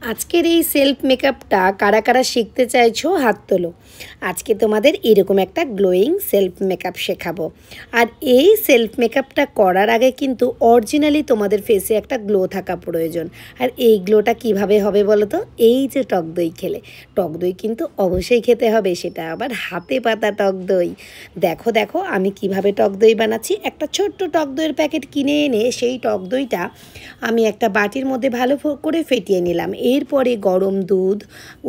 আজকের এই সেলফ মেকআপটা কারা কারা শিখতে চাইছো হাত তোলো। আজকে তোমাদের এরকম একটা গ্লোয়িং সেলফ মেকআপ শেখাবো। আর এই সেলফ মেকআপটা করার আগে কিন্তু অরিজিনালি তোমাদের ফেসে একটা গ্লো থাকা প্রয়োজন। আর এই গ্লোটা কিভাবে হবে বলো তো? এই যে টক দই খেলে, টক দই কিন্তু অবশ্যই খেতে হবে, সেটা আবার হাতে পাতা টক দই। দেখো দেখো আমি কিভাবে টক দই বানাচ্ছি। একটা ছোট্ট টক দইয়ের প্যাকেট কিনে এনে সেই টক দইটা আমি একটা বাটির মধ্যে ভালো করে ফেটিয়ে নিলাম। এরপরে গরম দুধ,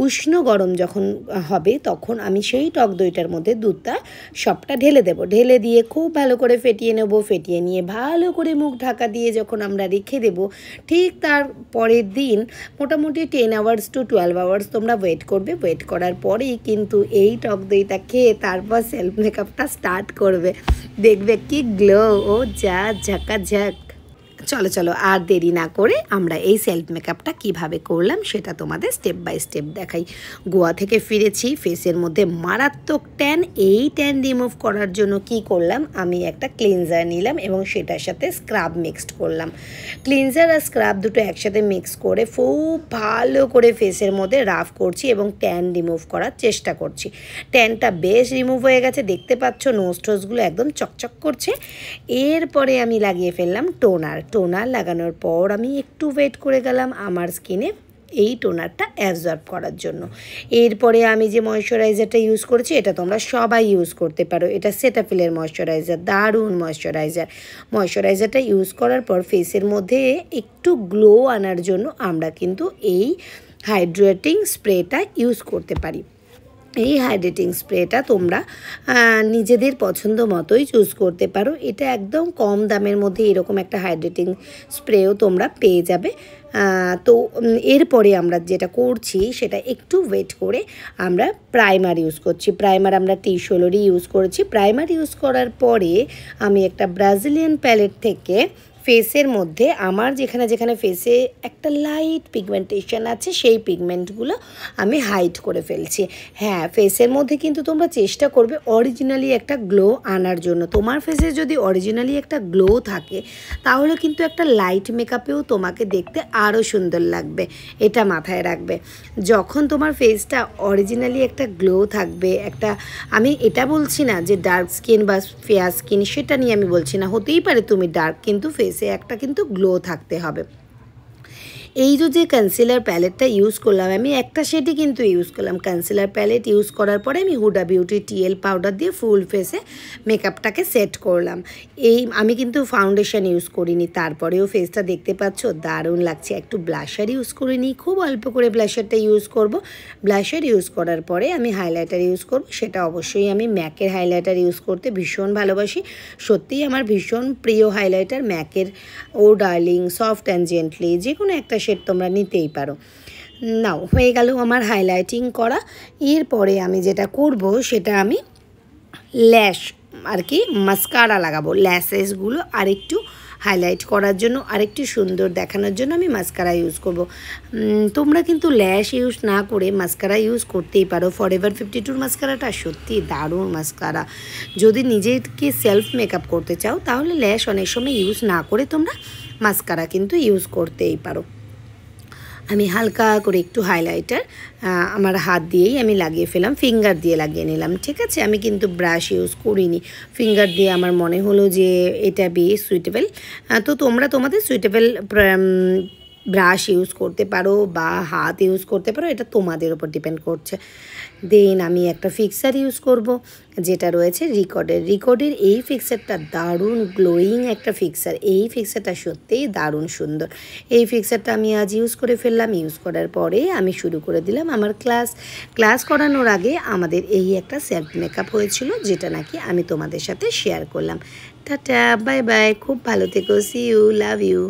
উষ্ণ গরম যখন হবে তখন আমি সেই টক দইটার মধ্যে দুধটা সবটা ঢেলে দেব। ঢেলে দিয়ে খুব ভালো করে ফেটিয়ে নেব। ফেটিয়ে নিয়ে ভালো করে মুখ ঢাকা দিয়ে যখন আমরা রেখে দেব, ঠিক তার পরের দিন মোটামুটি 10 আওয়ার্স টু 12 আওয়ার্স তোমরা ওয়েট করবে। ওয়েট করার পরেই কিন্তু এই টক দইটা খেয়ে তারপর সেলফ মেকআপটা স্টার্ট করবে। দেখবে কি গ্লো, ও যা ঝাঁকাঝাঁক। চলো চলো আর দেরি না করে আমরা এই সেলফ মেকআপটা কিভাবে করলাম সেটা তোমাদের স্টেপ বাই স্টেপ দেখাই। গোয়া থেকে ফিরেছি, ফেসের মধ্যে মারাত্মক ট্যান। এই ট্যান রিমুভ করার জন্য কি করলাম, আমি একটা ক্লিনজার নিলাম এবং সেটার সাথে স্ক্রাব মিক্সড করলাম। ক্লিনজার আর স্ক্রাব দুটো একসাথে মিক্স করে খুব ভালো করে ফেসের মধ্যে রাফ করছি এবং ট্যান রিমুভ করার চেষ্টা করছি। ট্যানটা বেশ রিমুভ হয়ে গেছে, দেখতে পাচ্ছ নোজ টোজগুলো একদম চকচক করছে। এরপরে আমি লাগিয়ে ফেললাম টোনার। টোনার লাগানোর পর আমি একটু ওয়েট করে গেলাম আমার স্কিনে এই টোনারটা অ্যাবজর্ব করার জন্য। এরপরে আমি যে ময়শ্চারাইজারটা ইউজ করেছি এটা তোমরা সবাই ইউজ করতে পারো। এটা সেটাফিলের ময়শ্চারাইজার, দারুণ ময়শ্চারাইজার। ময়শ্চারাইজারটা ইউজ করার পর ফেসের মধ্যে একটু গ্লো আনার জন্য আমরা কিন্তু এই হাইড্রেটিং স্প্রেটা ইউজ করতে পারি। এই হাইড্রেটিং স্প্রেটা তোমরা নিজেদের পছন্দ মতোই চুজ করতে পারো। এটা একদম কম দামের মধ্যে এরকম একটা হাইড্রেটিং স্প্রেও তোমরা পেয়ে যাবে। তো এরপরে আমরা যেটা করছি সেটা একটু ওয়েট করে আমরা প্রাইমার ইউজ করছি। প্রাইমার আমরা টি16 ইউজ করেছি। প্রাইমার ইউজ করার পরে আমি একটা ব্রাজিলিয়ান প্যালেট থেকে ফেসের মধ্যে আমার যেখানে যেখানে ফেসে একটা লাইট পিগমেন্টেশন আছে সেই পিগমেন্টগুলো আমি হাইড করে ফেলছি। হ্যাঁ, ফেসের মধ্যে কিন্তু তোমরা চেষ্টা করবে অরিজিনালি একটা গ্লো আনার জন্য। তোমার ফেসে যদি অরিজিনালি একটা গ্লো থাকে তাহলে কিন্তু একটা লাইট মেকআপেও তোমাকে দেখতে আরও সুন্দর লাগবে। এটা মাথায় রাখবে। যখন তোমার ফেসটা অরিজিনালি একটা গ্লো থাকবে, একটা, আমি এটা বলছি না যে ডার্ক স্কিন বা ফেয়ার স্কিন, সেটা নিয়ে আমি বলছি না। হতেই পারে তুমি ডার্ক, কিন্তু ফেসে একটা কিন্তু গ্লো থাকতে হবে। এই যে কনসিলার প্যালেটটা ইউজ করলাম, আমি একটা শেডই কিন্তু ইউজ করলাম। কনসিলার প্যালেট ইউজ করার পরে আমি হুডা বিউটি টিএল পাউডার দিয়ে ফুল ফেসে মেকআপটাকে সেট করলাম। আমি কিন্তু ফাউন্ডেশন ইউজ করিনি, তারপরেও ফেসটা দেখতে পাচ্ছ দারুণ লাগছে। একটু ব্লাশার ইউজ করিনি, খুব অল্প করে ব্লাশারটা ইউজ করব। ব্লাশার ইউজ করার পরে আমি হাইলাইটার ইউজ করব। সেটা অবশ্যই আমি ম্যাকের হাইলাইটার ইউজ করতে ভীষণ ভালোবাসি। সত্যিই আমার ভীষণ প্রিয় হাইলাইটার ম্যাকের ও ডার্লিং সফট অ্যান্ড জেন্টলি, যে কোনো একটা শেড তোমরা নিতেই পারো। নাও হয়ে গেল আমার হাইলাইটিং করা। এরপরে আমি যেটা করব সেটা আমি ল্যাশ আর কি মাস্কারা লাগাবো। ল্যাশেসগুলো আরেকটু হাইলাইট করার জন্য, আরেকটু সুন্দর দেখানোর জন্য আমি মাস্কারা ইউজ করব। তোমরা কিন্তু ল্যাশ ইউজ না করে মাস্কারা ইউজ করতেই পারো। ফরএভার 52 মাস্কারাটা সত্যি দারুণ মাস্কারা। যদি নিজেকে সেলফ মেকআপ করতে চাও তাহলে ল্যাশ অনেক সময় ইউজ না করে তোমরা মাস্কারা কিন্তু ইউজ করতেই পারো। আমি হালকা করে একটু হাইলাইটার আমার হাত দিয়েই আমি লাগিয়ে ফেলাম, ফিঙ্গার দিয়ে লাগিয়ে নিলাম। ঠিক আছে, আমি কিন্তু ব্রাশ ইউজ করিনি, ফিঙ্গার দিয়ে আমার মনে হলো যে এটা বেশ সুইটেবল। তো তোমরা তোমাদের সুইটেবল ব্রাশ ইউজ করতে পারো বা হাত ইউজ করতে পারো, এটা তোমাদের উপর ডিপেন্ড করছে। দেন আমি একটা ফিক্সার ইউজ করব যেটা রয়েছে রিকর্ডের। এই ফিক্সারটা দারুণ গ্লোয়িং একটা ফিক্সার। এই ফিক্সারটা সত্যিই দারুণ সুন্দর। এই ফিক্সারটা আমি আজ ইউজ করে ফেললাম। ইউজ করার পরে আমি শুরু করে দিলাম আমার ক্লাস করানোর আগে আমাদের এই একটা সেলফ মেকআপ হয়েছিল, যেটা নাকি আমি তোমাদের সাথে শেয়ার করলাম। টাটা, বাই বাই, খুব ভালো থেকো, সি ইউ, লাভ ইউ।